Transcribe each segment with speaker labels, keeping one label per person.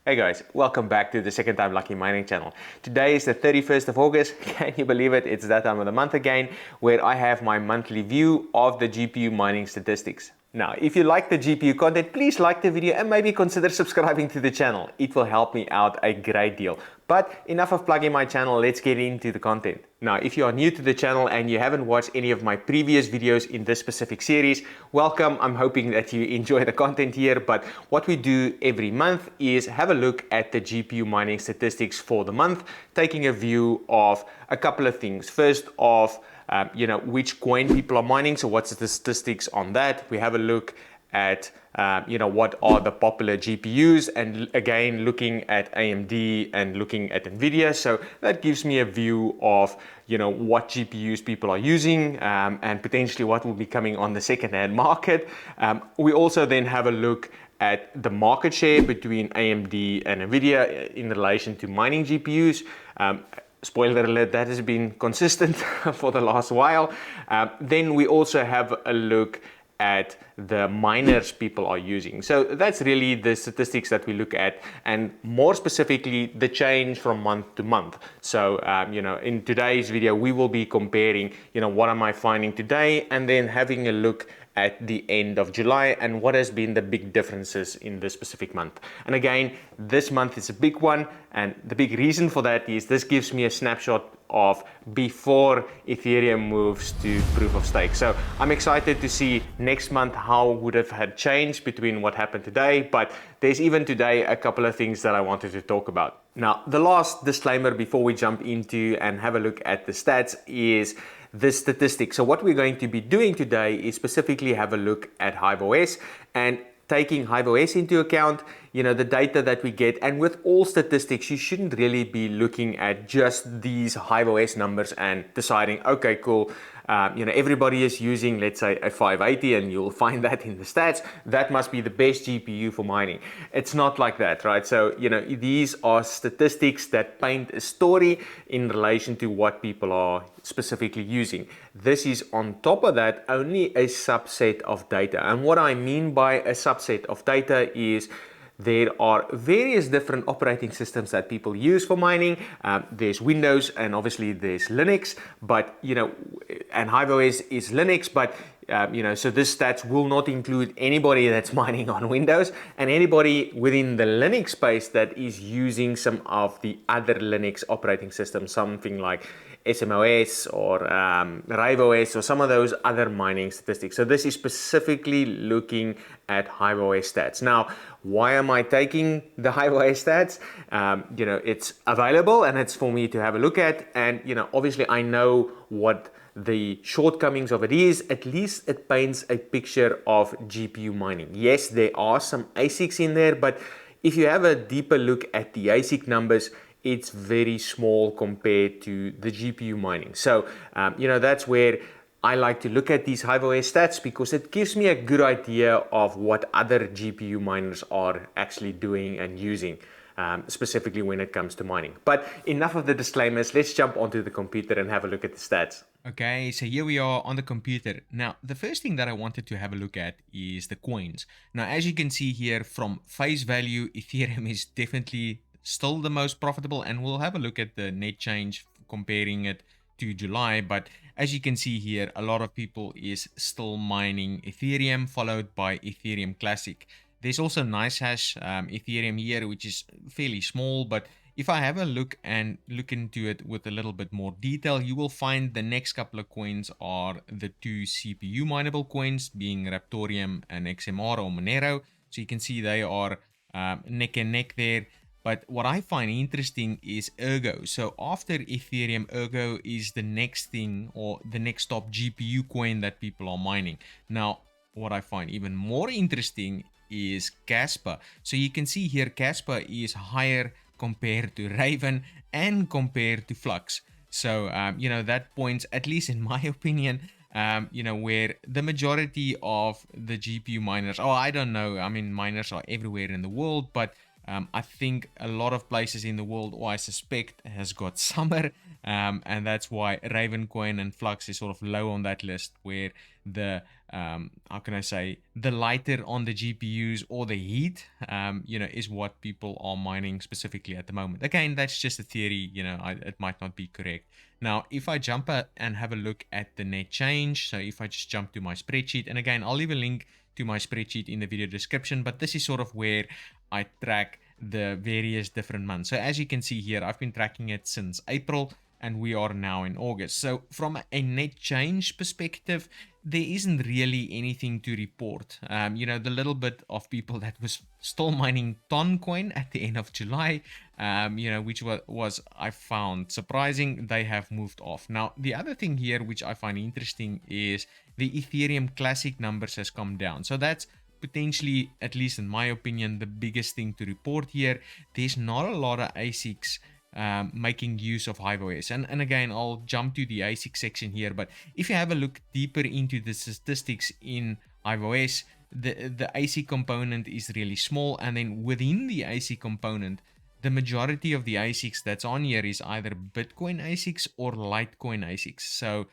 Speaker 1: Hey guys, welcome back to the Second Time Lucky Mining channel. Today is the 31st of August. Can you believe it? It's that time of the month again, where I have my monthly view of the GPU mining statistics. Now, if you like the GPU content, please like the video and maybe consider subscribing to the channel. It will help me out a great deal. But enough of plugging my channel, let's get into the content. Now, if you are new to the channel and you haven't watched any of my previous videos in this specific series, welcome. I'm hoping that you enjoy the content here. But what we do every month is have a look at the GPU mining statistics for the month, taking a view of a couple of things. First off, which coin people are mining. So what's the statistics on that? We have a look at what are the popular GPUs, and again looking at AMD and looking at Nvidia. So that gives me a view of what GPUs people are using and potentially what will be coming on the second-hand market. We also then have a look at the market share between AMD and Nvidia in relation to mining GPUs. Spoiler alert, that has been consistent for the last while. Then we also have a look at the miners people are using. So that's really the statistics that we look at, and more specifically the change from month to month. So in today's video we will be comparing what am I finding today, and then having a look at the end of July and what has been the big differences in this specific month. And again, this month is a big one, and the big reason for that is this gives me a snapshot of before Ethereum moves to proof of stake. So I'm excited to see next month how would have had changed between what happened today, but there's even today a couple of things that I wanted to talk about. Now, the last disclaimer before we jump into and have a look at the stats is the statistics. So what we're going to be doing today is specifically have a look at Hive OS, and taking Hive OS into account, the data that we get. And with all statistics, you shouldn't really be looking at just these Hive OS numbers and deciding, okay, cool, everybody is using, let's say, a 580, and you'll find that in the stats. That must be the best GPU for mining. It's not like that, right? So, these are statistics that paint a story in relation to what people are specifically using. This is on top of that only a subset of data. And what I mean by a subset of data is there are various different operating systems that people use for mining. There's Windows, and obviously there's Linux, but and Hive OS is Linux, but so this stats will not include anybody that's mining on Windows, and anybody within the Linux space that is using some of the other Linux operating systems, something like SMOS or Hive OS or some of those other mining statistics. So this is specifically looking at Hive OS stats. Now, why am I taking the Hive OS stats? It's available and it's for me to have a look at, and obviously I know what the shortcomings of it is. At least it paints a picture of GPU mining. Yes, there are some ASICs in there, but if you have a deeper look at the ASIC numbers, it's very small compared to the GPU mining. So, that's where I like to look at these Hive OS stats, because it gives me a good idea of what other GPU miners are actually doing and using, specifically when it comes to mining. But enough of the disclaimers, let's jump onto the computer and have a look at the stats.
Speaker 2: Okay, so here we are on the computer. Now, the first thing that I wanted to have a look at is the coins. Now, as you can see here, from face value, Ethereum is definitely still the most profitable, and we'll have a look at the net change comparing it to July. But as you can see here, a lot of people is still mining Ethereum, followed by Ethereum Classic. There's also NiceHash Ethereum here, which is fairly small, but if I have a look into it with a little bit more detail, you will find the next couple of coins are the two CPU mineable coins, being Raptorium and XMR or Monero. So you can see they are neck and neck there. But what I find interesting is Ergo. So after Ethereum, Ergo is the next thing, or the next top GPU coin that people are mining. Now, what I find even more interesting is Casper. So you can see here Casper is higher compared to Raven and compared to Flux. So, that points, at least in my opinion, where the majority of the GPU miners, I don't know, I mean, miners are everywhere in the world, but I think a lot of places in the world, or I suspect, has got summer, and that's why Ravencoin and Flux is sort of low on that list, where the how can I say, the lighter on the GPUs or the heat, is what people are mining specifically at the moment. Again, that's just a theory, it might not be correct. Now, if I jump and have a look at the net change, so if I just jump to my spreadsheet, and again, I'll leave a link to my spreadsheet in the video description, but this is sort of where I track the various different months. So as you can see here, I've been tracking it since April, and we are now in August. So from a net change perspective, there isn't really anything to report. The little bit of people that was still mining Toncoin at the end of July, which was I found surprising, they have moved off. Now, the other thing here, which I find interesting, is the Ethereum Classic numbers has come down. So that's potentially, at least in my opinion, the biggest thing to report here. There's not a lot of ASICs making use of Hive OS. And again, I'll jump to the ASIC section here, but if you have a look deeper into the statistics in Hive OS, the ASIC component is really small, and then within the ASIC component, the majority of the ASICs that's on here is either Bitcoin ASICs or Litecoin ASICs. So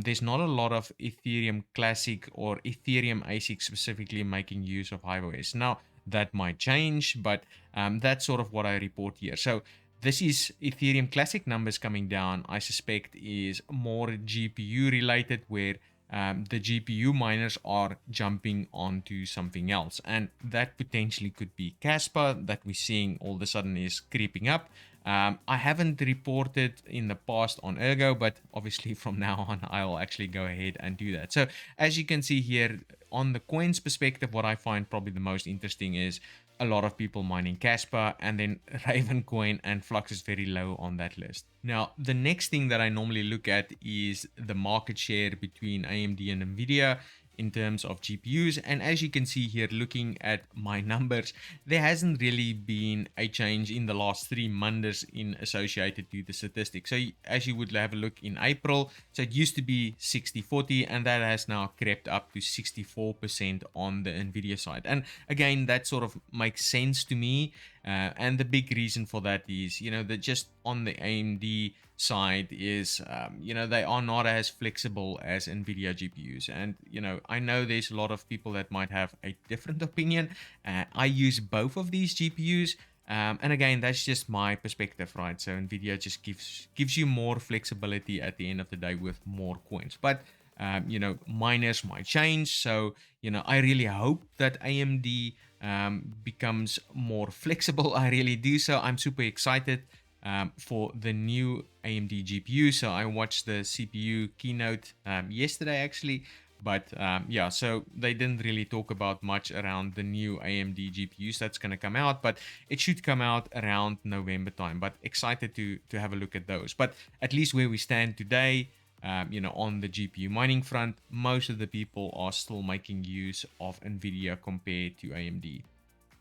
Speaker 2: there's not a lot of Ethereum Classic or Ethereum ASICs specifically making use of Hive OS. Now, that might change, but that's sort of what I report here. So this is Ethereum Classic numbers coming down. I suspect is more GPU related, where the GPU miners are jumping onto something else. And that potentially could be Casper that we're seeing all of a sudden is creeping up. I haven't reported in the past on Ergo, but obviously from now on, I'll actually go ahead and do that. So as you can see here, on the coins perspective, what I find probably the most interesting is a lot of people mining Casper, and then Ravencoin and Flux is very low on that list. Now, the next thing that I normally look at is the market share between AMD and Nvidia in terms of GPUs. And as you can see here, looking at my numbers, there hasn't really been a change in the last 3 months in associated to the statistics. So as you would have a look in April, so it used to be 60-40, and that has now crept up to 64% on the Nvidia side. And again, that sort of makes sense to me. And the big reason for that is, that just on the AMD side is, they are not as flexible as Nvidia GPUs. And, I know there's a lot of people that might have a different opinion. I use both of these GPUs. And again, that's just my perspective, right? So Nvidia just gives you more flexibility at the end of the day with more coins. But miners might change. So, I really hope that AMD becomes more flexible. I really do. So I'm super excited for the new AMD GPU. So I watched the CPU keynote yesterday actually. But yeah, so they didn't really talk about much around the new AMD GPUs that's going to come out, but it should come out around November time. But excited to have a look at those. But at least where we stand today, on the GPU mining front, most of the people are still making use of Nvidia compared to AMD.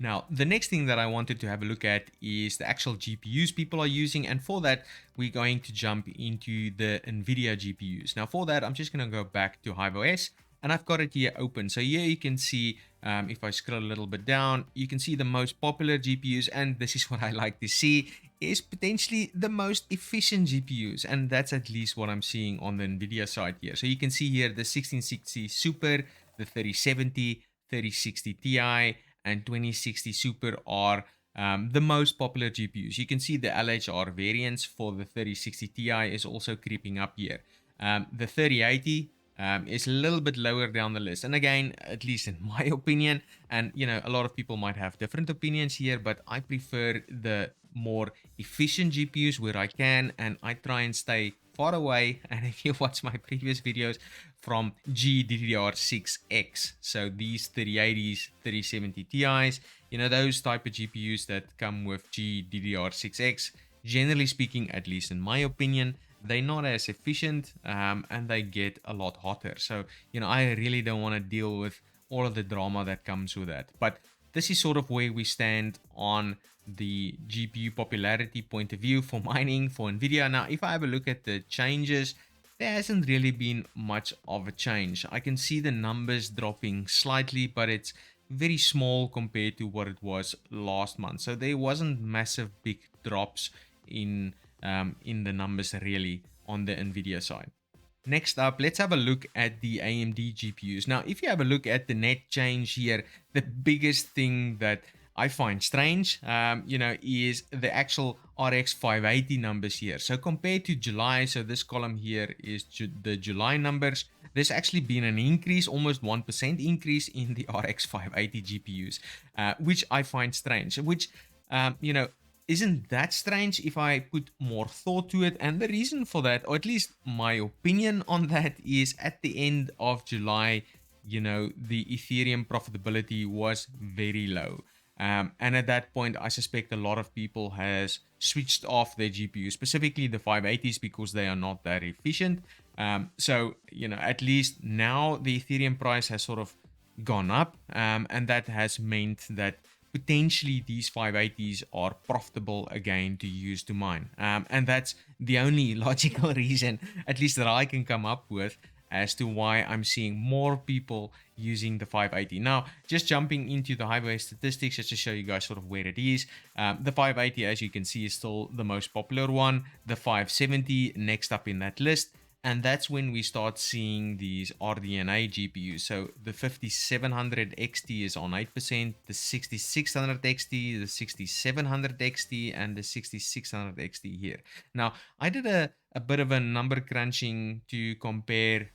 Speaker 2: Now, the next thing that I wanted to have a look at is the actual GPUs people are using. And for that, we're going to jump into the Nvidia GPUs. Now, for that, I'm just going to go back to Hive OS, and I've got it here open. So here you can see, if I scroll a little bit down, you can see the most popular GPUs. And this is what I like to see, is potentially the most efficient GPUs. And that's at least what I'm seeing on the Nvidia side here. So you can see here the 1660 Super, the 3070, 3060 Ti, and 2060 Super are the most popular GPUs. You can see the LHR variants for the 3060 Ti is also creeping up here. The 3080 is a little bit lower down the list. And again, at least in my opinion, and a lot of people might have different opinions here, but I prefer the more efficient GPUs where I can, and I try and stay far away. And if you watch my previous videos, from GDDR6X, so these 3080s, 3070 Ti's, those type of GPUs that come with GDDR6X, generally speaking, at least in my opinion, they're not as efficient, and they get a lot hotter. So, I really don't want to deal with all of the drama that comes with that. But this is sort of where we stand on the GPU popularity point of view for mining for Nvidia. Now, if I have a look at the changes, there hasn't really been much of a change. I can see the numbers dropping slightly, but it's very small compared to what it was last month. So there wasn't massive big drops in the numbers really on the Nvidia side. Next up, let's have a look at the AMD GPUs. Now, if you have a look at the net change here, the biggest thing that I find strange, is the actual RX 580 numbers here. So compared to July, so this column here is the July numbers, there's actually been an increase, almost 1% increase in the RX 580 GPUs, which I find strange, which, isn't that strange if I put more thought to it. And the reason for that, or at least my opinion on that, is at the end of July, the Ethereum profitability was very low. And at that point, I suspect a lot of people has switched off their GPUs, specifically the 580s, because they are not that efficient. So, at least now the Ethereum price has sort of gone up, and that has meant that potentially these 580s are profitable again to use to mine. And that's the only logical reason, at least that I can come up with, as to why I'm seeing more people using the 580. Now, just jumping into the Hive OS statistics, just to show you guys sort of where it is. The 580, as you can see, is still the most popular one. The 570 next up in that list. And that's when we start seeing these RDNA GPUs. So the 5700 XT is on 8%, the 6600 XT, the 6700 XT, and the 6600 XT here. Now, I did a bit of a number crunching to compare,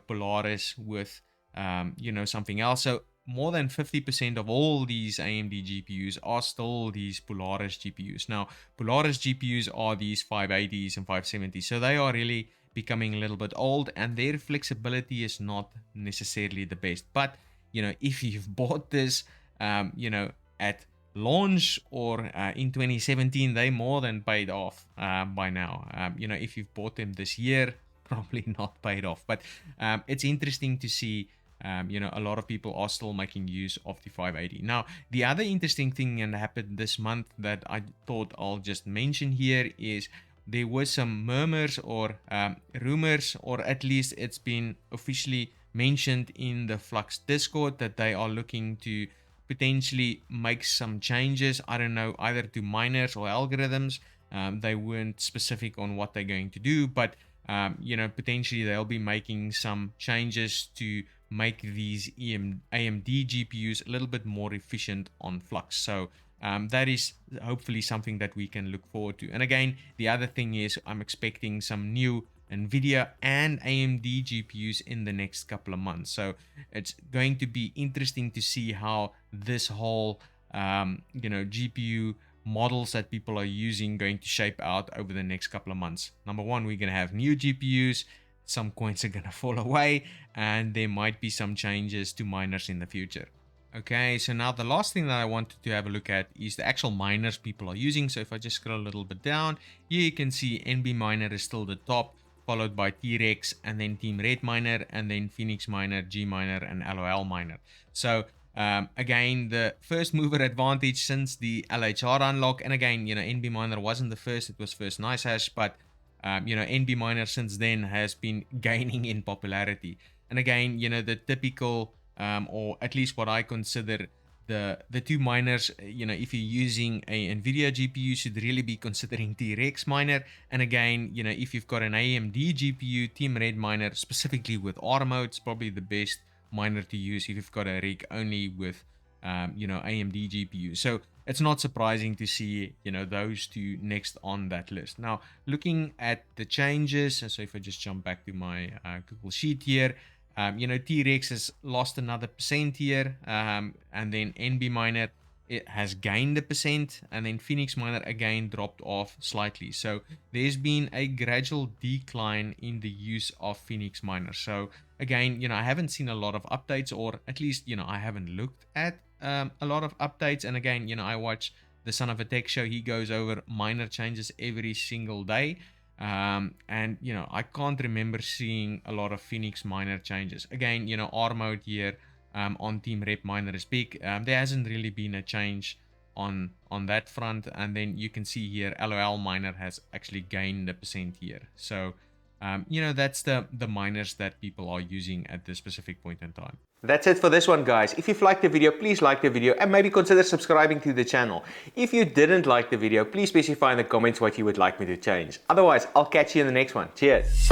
Speaker 2: Polaris with, something else. So more than 50% of all these AMD GPUs are still these Polaris GPUs. Now, Polaris GPUs are these 580s and 570s. So they are really becoming a little bit old, and their flexibility is not necessarily the best. But if you've bought this at launch or in 2017, they more than paid off by now. If you've bought them this year, probably not paid off. But it's interesting to see a lot of people are still making use of the 580. Now, the other interesting thing that happened this month that I thought I'll just mention here is there were some murmurs or rumors, or at least it's been officially mentioned in the Flux Discord, that they are looking to potentially make some changes. I don't know, either to miners or algorithms. They weren't specific on what they're going to do, but potentially they'll be making some changes to make these AMD GPUs a little bit more efficient on Flux. So that is hopefully something that we can look forward to. And again, the other thing is I'm expecting some new Nvidia and AMD GPUs in the next couple of months. So it's going to be interesting to see how this whole GPU models that people are using going to shape out over the next couple of months. Number one, we're going to have new GPUs, some coins are going to fall away, and there might be some changes to miners in the future. Okay, so now the last thing that I wanted to have a look at is the actual miners people are using. So if I just scroll a little bit down, here you can see NB Miner is still the top, followed by T-Rex, and then Team Red Miner, and then Phoenix Miner, G Miner, and LOL Miner. So again, the first mover advantage since the LHR unlock. And again, NB Miner wasn't the first, it was first NiceHash, but NB Miner since then has been gaining in popularity. And again, the typical or at least what I consider the two miners, if you're using a Nvidia GPU, you should really be considering T-Rex miner. And again, if you've got an AMD GPU, Team Red Miner, specifically with R mode, it's probably the best miner to use if you've got a rig only with AMD GPU. So it's not surprising to see those two next on that list. Now, looking at the changes, so if I just jump back to my Google Sheet here, T-Rex has lost another percent here, and then NB Miner, it has gained a percent, and then Phoenix Miner again dropped off slightly. So there's been a gradual decline in the use of Phoenix Miner. So again, I haven't seen a lot of updates, or at least, I haven't looked at a lot of updates. And again, I watch the Son of a Tech show. He goes over miner changes every single day. And I can't remember seeing a lot of Phoenix Miner changes. Again, R mode here on Team Rep Miner is big. There hasn't really been a change on that front. And then you can see here LOL Miner has actually gained a percent here. So that's the miners that people are using at this specific point in time.
Speaker 1: That's it for this one, guys. If you've liked the video, please like the video and maybe consider subscribing to the channel. If you didn't like the video, please specify in the comments what you would like me to change. Otherwise, I'll catch you in the next one. Cheers.